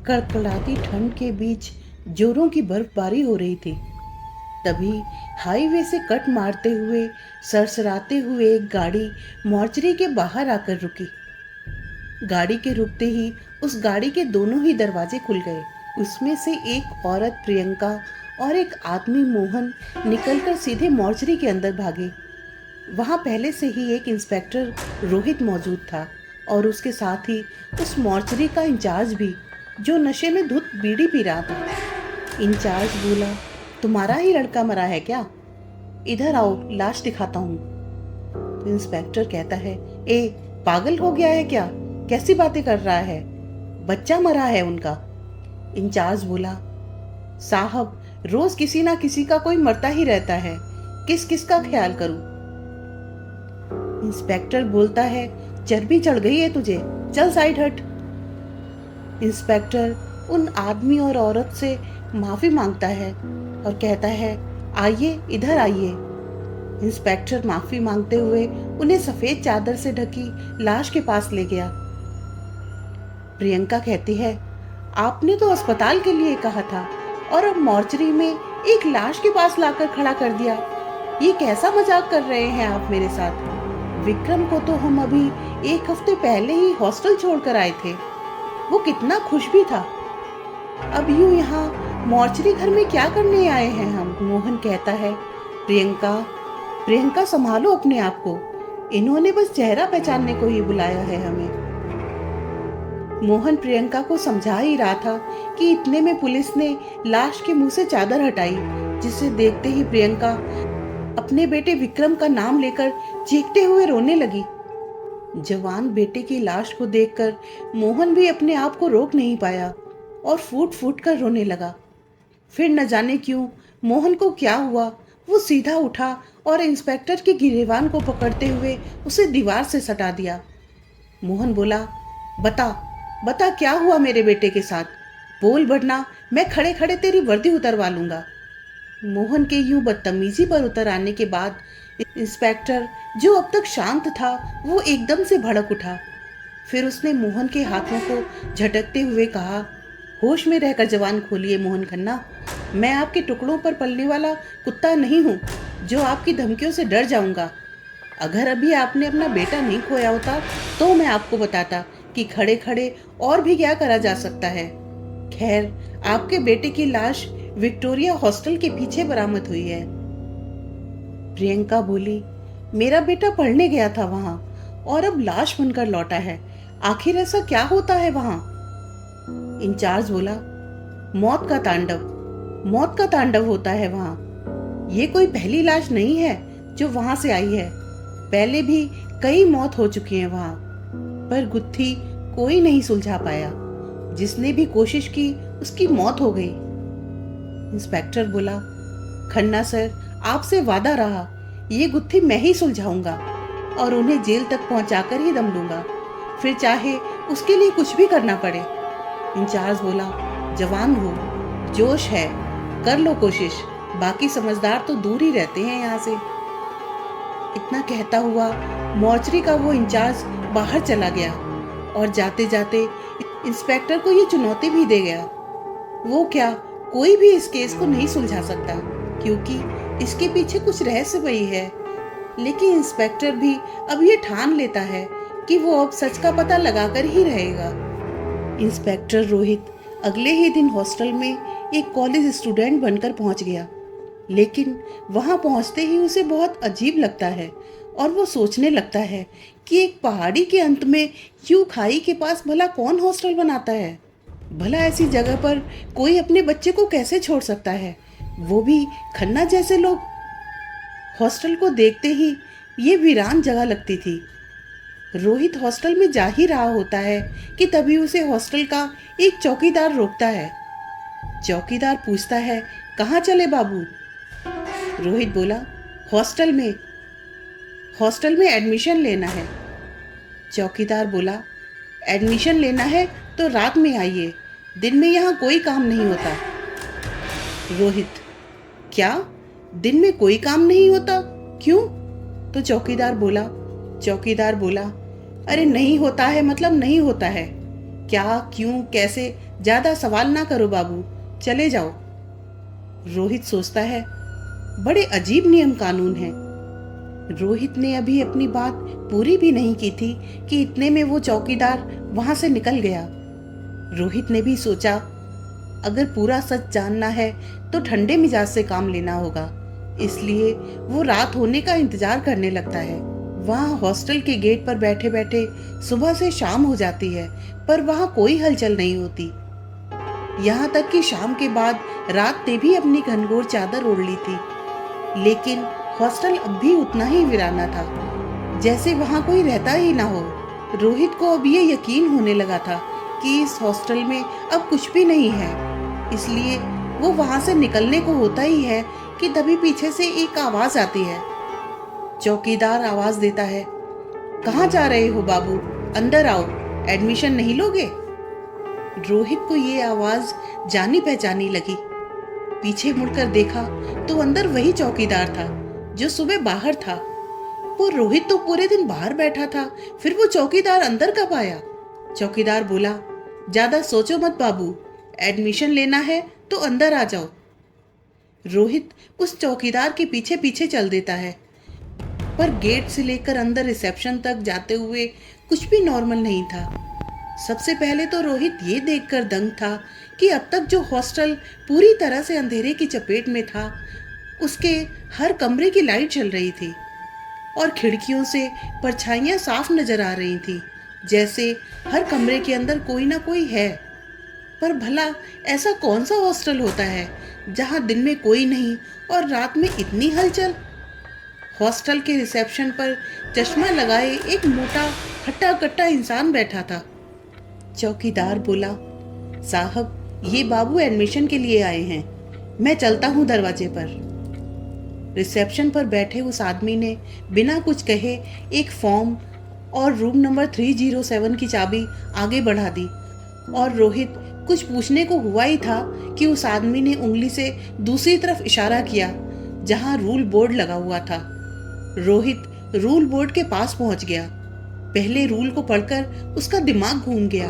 कड़कड़ाती ठंड के बीच जोरों की बर्फबारी हो रही थी। तभी हाईवे से कट मारते हुए सरसराते हुए एक गाड़ी मॉर्चरी के बाहर आकर रुकी। गाड़ी के रुकते ही उस गाड़ी के दोनों ही दरवाजे खुल गए। उसमें से एक औरत प्रियंका और एक आदमी मोहन निकलकर सीधे मॉर्चरी के अंदर भागे। वहां पहले से ही एक इंस्पेक्टर रोहित मौजूद था और उसके साथ ही उस मॉर्चरी का इंचार्ज भी, जो नशे में धुत बीड़ी पी रहा था। इंचार्ज बोला, तुम्हारा ही लड़का मरा है क्या? इधर आओ, लाश दिखाता हूँ। तो इंस्पेक्टर कहता है, ए पागल हो गया है क्या? कैसी बातें कर रहा है? बच्चा मरा है उनका। इंचार्ज बोला, साहब रोज किसी ना किसी का कोई मरता ही रहता है, किस किस का ख्याल करूं? इंस्पेक्टर बोलता है, चर्बी चढ़ गई है तुझे, चल साइड हट। इंस्पेक्टर उन आदमी और औरत से माफी मांगता है और कहता है, आइए इधर आइए। इंस्पेक्टर माफी मांगते हुए उन्हें सफेद चादर से ढकी लाश के पास ले गया। प्रियंका कहती है, आपने तो अस्पताल के लिए कहा था और अब मॉर्चरी में एक लाश के पास लाकर खड़ा कर दिया। ये कैसा मजाक कर रहे हैं आप मेरे साथ? विक्रम को तो हम अभी एक हफ्ते पहले ही हॉस्टल छोड़कर आए थे, वो कितना खुश भी था। अब यूं यहाँ मॉर्चरी घर में क्या करने आए हैं हम? मोहन कहता है, प्रियंका प्रियंका संभालो अपने आप को, इन्होंने बस चेहरा पहचानने को ही बुलाया है हमें। मोहन प्रियंका को समझा ही रहा था कि इतने में पुलिस ने लाश के मुंह से चादर हटाई, जिसे देखते ही प्रियंका अपने बेटे विक्रम का नाम लेकर चीखते हुए रोने लगी। जवान बेटे की लाश को देखकर मोहन भी अपने आप को रोक नहीं पाया और फूट फूट कर रोने लगा। फिर न जाने क्यों मोहन को क्या हुआ, वो सीधा उठा और इंस्पेक्टर के गिरेबान को पकड़ते हुए उसे दीवार से सटा दिया। मोहन बोला, बता बता क्या हुआ मेरे बेटे के साथ? बोल वरना मैं खड़े खड़े तेरी वर्दी उतरवा लूंगा। मोहन के यूं बदतमीजी पर उतर आने के बाद इंस्पेक्टर, जो अब तक शांत था, वो एकदम से भड़क उठा। फिर उसने मोहन के हाथों को झटकते हुए कहा, होश में रहकर जवान खोलिए मोहन खन्ना, मैं आपके टुकड़ों पर पलने वाला कुत्ता नहीं हूँ जो आपकी धमकियों से डर जाऊंगा। अगर अभी आपने अपना बेटा नहीं खोया होता तो मैं आपको बताता कि खड़े खड़े और भी क्या करा जा सकता है। खैर, आपके बेटे की लाश विक्टोरिया हॉस्टल के पीछे बरामद हुई है। प्रियंका बोली, मेरा बेटा पढ़ने गया था वहां और अब लाश बनकर लौटा है, आखिर ऐसा क्या होता है वहां? इंचार्ज बोला, मौत का तांडव होता है वहां। ये कोई पहली लाश नहीं है जो वहां से आई है, पहले भी कई मौत हो चुकी हैं वहां, पर गुत्थी कोई नहीं सुलझा पाया। जिसने भी कोशिश की उसकी मौत हो गई। इंस्पेक्टर बोला, खन्ना सर, आपसे वादा रहा, ये गुत्थी मैं ही सुलझाऊंगा और उन्हें जेल तक पहुंचाकर ही दम लूंगा, फिर चाहे उसके लिए कुछ भी करना पड़े। इंचार्ज बोला, जवान हो, जोश है, कर लो कोशिश, बाकी समझदार तो दूर ही रहते हैं यहाँ से। इतना कहता हुआ मॉर्चरी का वो इंचार्ज बाहर चला गया और जाते जाते इंस्पेक्टर को ये चुनौती भी दे गया। वो क्या, कोई भी इस केस को नहीं सुलझा सकता क्योंकि इसके पीछे कुछ रहस्यमयी है। लेकिन इंस्पेक्टर भी अब ये ठान लेता है कि वो अब सच का पता लगाकर ही रहेगा। इंस्पेक्टर रोहित अगले ही दिन हॉस्टल में एक कॉलेज स्टूडेंट बनकर पहुंच गया, लेकिन वहां पहुंचते ही उसे बहुत अजीब लगता है और वो सोचने लगता है कि एक पहाड़ी के अंत में यूं खाई के पास भला कौन हॉस्टल बनाता है? भला ऐसी जगह पर कोई अपने बच्चे को कैसे छोड़ सकता है, वो भी खन्ना जैसे लोग? हॉस्टल को देखते ही ये वीरान जगह लगती थी। रोहित हॉस्टल में जा ही रहा होता है कि तभी उसे हॉस्टल का एक चौकीदार रोकता है। चौकीदार पूछता है, कहाँ चले बाबू? रोहित बोला, हॉस्टल में एडमिशन लेना है। चौकीदार बोला, एडमिशन लेना है तो रात में आइए, दिन में यहाँ कोई काम नहीं होता। रोहित, क्या दिन में कोई काम नहीं होता, क्यों? तो चौकीदार बोला, अरे नहीं होता है मतलब नहीं होता है, क्या क्यों कैसे ज्यादा सवाल ना करो बाबू, चले जाओ। रोहित सोचता है, बड़े अजीब नियम कानून हैं। रोहित ने अभी अपनी बात पूरी भी नहीं की थी कि इतने में वो चौकीदार वहां से निकल गया। रोहित ने भी सोचा, अगर पूरा सच जानना है तो ठंडे मिजाज से काम लेना होगा, इसलिए वो रात होने का इंतजार करने लगता है। वहाँ हॉस्टल के गेट पर बैठे बैठे सुबह से शाम हो जाती है, पर वहाँ कोई हलचल नहीं होती। यहाँ तक कि शाम के बाद रात ने भी अपनी घनघोर चादर ओढ़ ली थी, लेकिन हॉस्टल अब भी उतना ही वीराना था, जैसे वहाँ कोई रहता ही ना हो। रोहित को अब ये यकीन होने लगा था कि इस हॉस्टल में अब कुछ भी नहीं है, इसलिए वो वहाँ से निकलने को होता ही है कि तभी पीछे से एक आवाज आती है। चौकीदार आवाज देता है, कहाँ जा रहे हो बाबू, अंदर आओ, एडमिशन नहीं लोगे? रोहित को ये आवाज जानी पहचानी लगी। पीछे मुड़कर देखा तो अंदर वही चौकीदार था जो सुबह बाहर था। वो रोहित तो पूरे दिन बाहर बैठा था, फिर वो चौकीदार अंदर कब आया? चौकीदार बोला, ज्यादा सोचो मत बाबू, एडमिशन लेना है तो अंदर आ जाओ। रोहित उस चौकीदार के पीछे पीछे चल देता है, पर गेट से लेकर अंदर रिसेप्शन तक जाते हुए कुछ भी नॉर्मल नहीं था। सबसे पहले तो रोहित ये देखकर दंग था कि अब तक जो हॉस्टल पूरी तरह से अंधेरे की चपेट में था, उसके हर कमरे की लाइट चल रही थी और खिड़कियों से परछाइयां साफ नजर आ रही थी, जैसे हर कमरे के अंदर कोई ना कोई है। पर भला ऐसा कौन सा हॉस्टल होता है जहां दिन में कोई नहीं और रात में इतनी हलचल? हॉस्टल के रिसेप्शन पर चश्मा लगाए एक मोटा हट्टा कट्टा इंसान बैठा था। चौकीदार बोला, साहब ये बाबू एडमिशन के लिए आए हैं, मैं चलता हूँ दरवाजे पर। रिसेप्शन पर बैठे उस आदमी ने बिना कुछ कहे एक फॉर्म और रूम नंबर 307 की चाबी आगे बढ़ा दी, और रोहित कुछ पूछने को हुआ ही था कि उस आदमी ने उंगली से दूसरी तरफ इशारा किया जहां रूल बोर्ड लगा हुआ था। रोहित रूल बोर्ड के पास पहुंच गया। पहले रूल को पढ़कर उसका दिमाग घूम गया।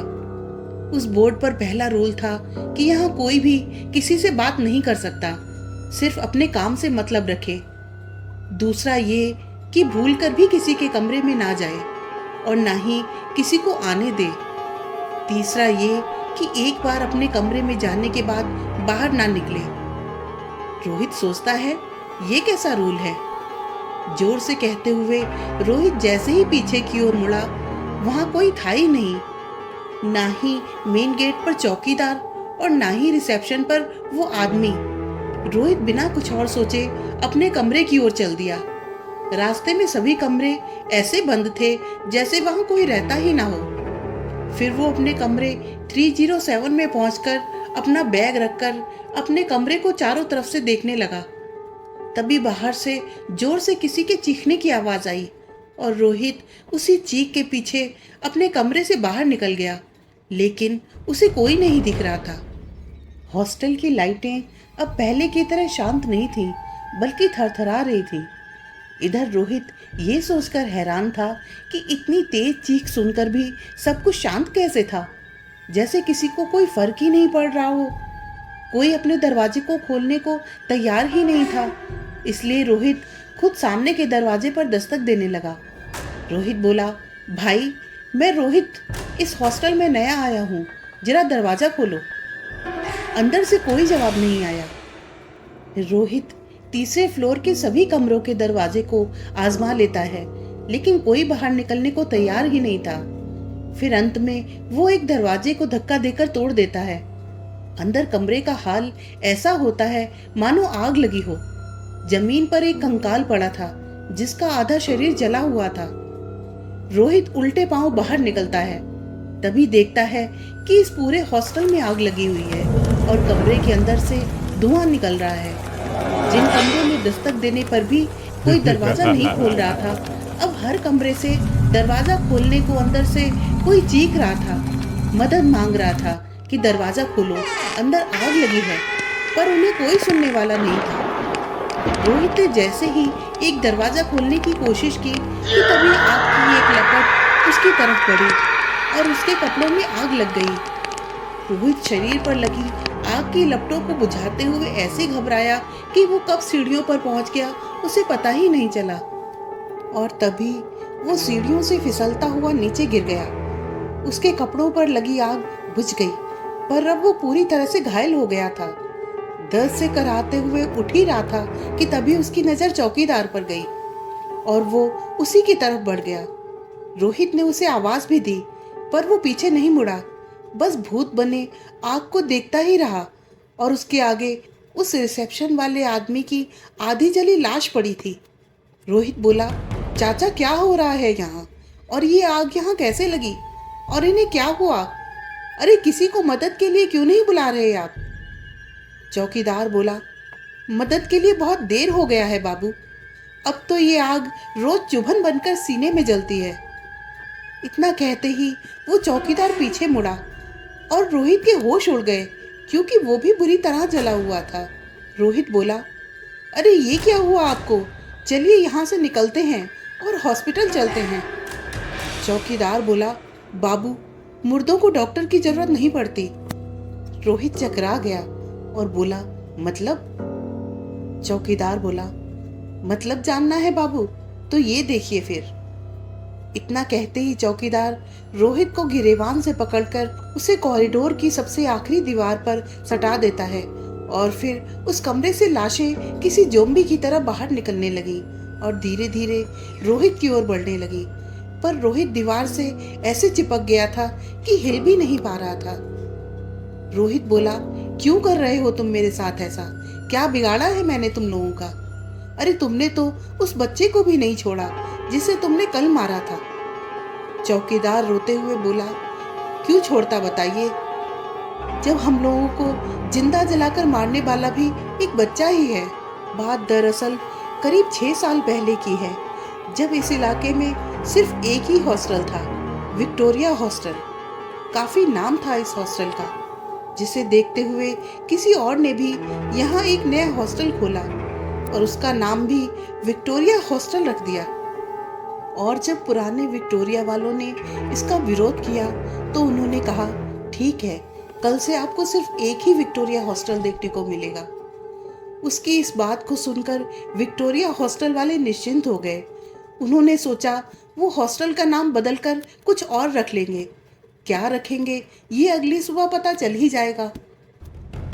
उस बोर्ड पर पहला रूल था कि यहाँ कोई भी किसी से बात नहीं कर सकता, सिर्फ अपने काम से मतलब रखे। दूसरा ये कि भूलकर भी किसी के कमरे में ना जाए और ना ही किसी को आने दे। तीसरा ये कि एक बार अपने कमरे में जाने के बाद बाहर ना निकले। रोहित सोचता है, ये कैसा रूल है? जोर से कहते हुए रोहित जैसे ही पीछे की ओर मुड़ा, वहां कोई था ही नहीं, ना ही मेन गेट पर चौकीदार और ना ही रिसेप्शन पर वो आदमी। रोहित बिना कुछ और सोचे अपने कमरे की ओर चल दिया। रास्ते में सभी कमरे ऐसे बंद थे जैसे वहां कोई रहता ही ना हो। फिर वो अपने कमरे 307 में पहुंचकर अपना बैग रखकर अपने कमरे को चारों तरफ से देखने लगा। तभी बाहर से जोर से किसी के चीखने की आवाज आई और रोहित उसी चीख के पीछे अपने कमरे से बाहर निकल गया, लेकिन उसे कोई नहीं दिख रहा था। हॉस्टल की लाइटें अब पहले की तरह शांत नहीं थीं, बल्कि थरथरा रही थीं। इधर रोहित ये सोचकर हैरान था कि इतनी तेज चीख सुनकर भी सब कुछ शांत कैसे था, जैसे किसी को कोई फर्क ही नहीं पड़ रहा हो। कोई अपने दरवाजे को खोलने को तैयार ही नहीं था, इसलिए रोहित खुद सामने के दरवाजे पर दस्तक देने लगा। रोहित बोला, भाई मैं रोहित, इस हॉस्टल में नया आया हूँ, जरा दरवाजा खोलो। अंदर से कोई जवाब नहीं आया। रोहित तीसरे फ्लोर के सभी कमरों के दरवाजे को आजमा लेता है, लेकिन कोई बाहर निकलने को तैयार ही नहीं था। फिर अंत में वो एक दरवाजे को धक्का देकर तोड़ देता है। अंदर कमरे का हाल ऐसा होता है मानो आग लगी हो। जमीन पर एक कंकाल पड़ा था जिसका आधा शरीर जला हुआ था। रोहित उल्टे पांव बाहर निकलता है, तभी देखता है कि इस पूरे हॉस्टल में आग लगी हुई है और कमरे के अंदर से धुआं निकल रहा है। जिन कमरों में दस्तक देने पर भी कोई दरवाजा नहीं खोल रहा था, अब हर कमरे से दरवाजा खोलने को अंदर से कोई चीख रहा था, मदद मांग रहा था कि दरवाजा खोलो, अंदर आग लगी है, पर उन्हें कोई सुनने वाला नहीं था। रोहित ने जैसे ही एक दरवाजा खोलने की कोशिश की कि तभी आग की एक लपट उसकी तरफ पड़ी और उसके कपड़ों में आग लग गई। रोहित शरीर पर लगी आग की लपटों को बुझाते हुए ऐसे घबराया कि वो कब सीढ़ियों पर पहुंच गया उसे पता ही नहीं चला। और तभी वो सीढ़ियों से फिसलता हुआ नीचे गिर गया। उसके कपड़ों पर लगी आग बुझ गई, पर अब वो पूरी तरह से घायल हो गया था। दर्द से कराहते हुए उठ ही रहा था कि तभी उसकी नजर चौकीदार पर गई और वो उसी की तरफ बढ़ गया। रोहित ने उसे आवाज भी दी, पर वो पीछे नहीं मुड़ा, बस भूत बने आग को देखता ही रहा। और उसके आगे उस रिसेप्शन वाले आदमी की आधी जली लाश पड़ी थी। रोहित बोला, चाचा क्या हो रहा है यहाँ? और ये आग यहाँ कैसे लगी? और इन्हें क्या हुआ? अरे किसी को मदद के लिए क्यों नहीं बुला रहे आप? चौकीदार बोला, मदद के लिए बहुत देर हो गया है बाबू। अब तो ये आग रोज चुभन बनकर सीने में जलती है। इतना कहते ही वो चौकीदार पीछे मुड़ा और रोहित के होश उड़ गए, क्योंकि वो भी बुरी तरह जला हुआ था। रोहित बोला, अरे ये क्या हुआ आपको? चलिए यहाँ से निकलते हैं और हॉस्पिटल चलते हैं। चौकीदार बोला, बाबू मुर्दों को डॉक्टर की जरूरत नहीं पड़ती। रोहित चकरा गया और बोला, मतलब? चौकीदार बोला, मतलब जानना है बाबू? तो ये देखिए फिर। इतना कहते ही चौकीदार रोहित को गिरेबान से पकड़कर उसे कॉरिडोर की सबसे आखिरी दीवार पर सटा देता है और फिर उस कमरे से लाशें किसी जोम्बी की तरह बाहर निकलने लगी और धीरे धीरे रोहित की ओर बढ़ने लगी। पर रोहित दीवार से ऐसे चिपक गया था कि हिल भी नहीं पा रहा था। रोहित बोला, क्यों कर रहे हो तुम मेरे साथ ऐसा? क्या बिगाड़ा है मैंने तुम लोगों का? अरे तुमने तो उस बच्चे को भी नहीं छोड़ा जिसे तुमने कल मारा था। चौकीदार रोते हुए बोला, क्यों छोड़ता बताइए? जब हम लोगों को जिंदा जलाकर मारने वाला भी एक बच्चा ही है। बात दरअसल करीब 6 साल पहले की है, जब इस इलाके में सिर्फ एक ही हॉस्टल था, विक्टोरिया हॉस्टल। काफी नाम था इस हॉस्टल का, जिसे देखते हुए किसी और ने भी यहाँ एक नया हॉस्टल खोला और उसका नाम भी विक्टोरिया हॉस्टल रख दिया। और जब पुराने विक्टोरिया वालों ने इसका विरोध किया तो उन्होंने कहा, ठीक है, कल से आपको सिर्फ एक ही विक्टोरिया हॉस्टल देखने को मिलेगा। उसकी इस बात को सुनकर विक्टोरिया हॉस्टल वाले निश्चिंत हो गए। उन्होंने सोचा वो हॉस्टल का नाम बदलकर कुछ और रख लेंगे। क्या रखेंगे ये अगली सुबह पता चल ही जाएगा।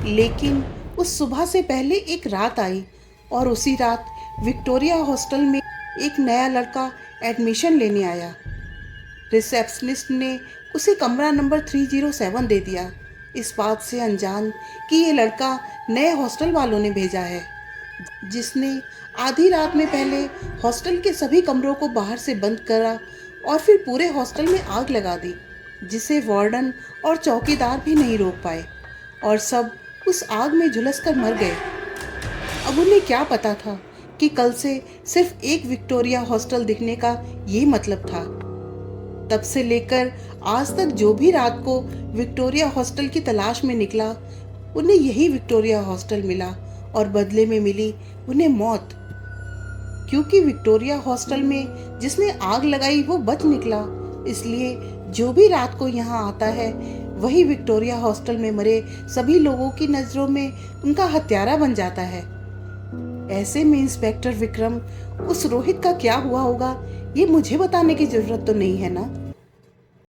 लेकिन उस सुबह से पहले एक रात आई और उसी रात विक्टोरिया हॉस्टल में एक नया लड़का एडमिशन लेने आया। रिसेप्शनिस्ट ने उसे कमरा नंबर 307 दे दिया, इस बात से अनजान कि ये लड़का नए हॉस्टल वालों ने भेजा है, जिसने आधी रात में पहले हॉस्टल के सभी कमरों को बाहर से बंद करा और फिर पूरे हॉस्टल में आग लगा दी, जिसे वार्डन और चौकीदार भी नहीं रोक पाए और सब उस आग में झुलसकर मर गए। अब उन्हें क्या पता था कि कल से सिर्फ एक विक्टोरिया हॉस्टल दिखने का ये मतलब था। तब से लेकर आज तक जो भी रात को विक्टोरिया हॉस्टल की तलाश में निकला, उन्हें यही विक्टोरिया हॉस्टल मिला और बदले में मिली उन्हें मौत। क्योंकि विक्टोरिया हॉस्टल में जिसने आग लगाई वो बच निकला, इसलिए जो भी रात को यहाँ आता है वही विक्टोरिया हॉस्टल में मरे सभी लोगों की नज़रों में उनका हत्यारा बन जाता है। ऐसे में इंस्पेक्टर विक्रम, उस रोहित का क्या हुआ होगा ये मुझे बताने की जरूरत तो नहीं है ना।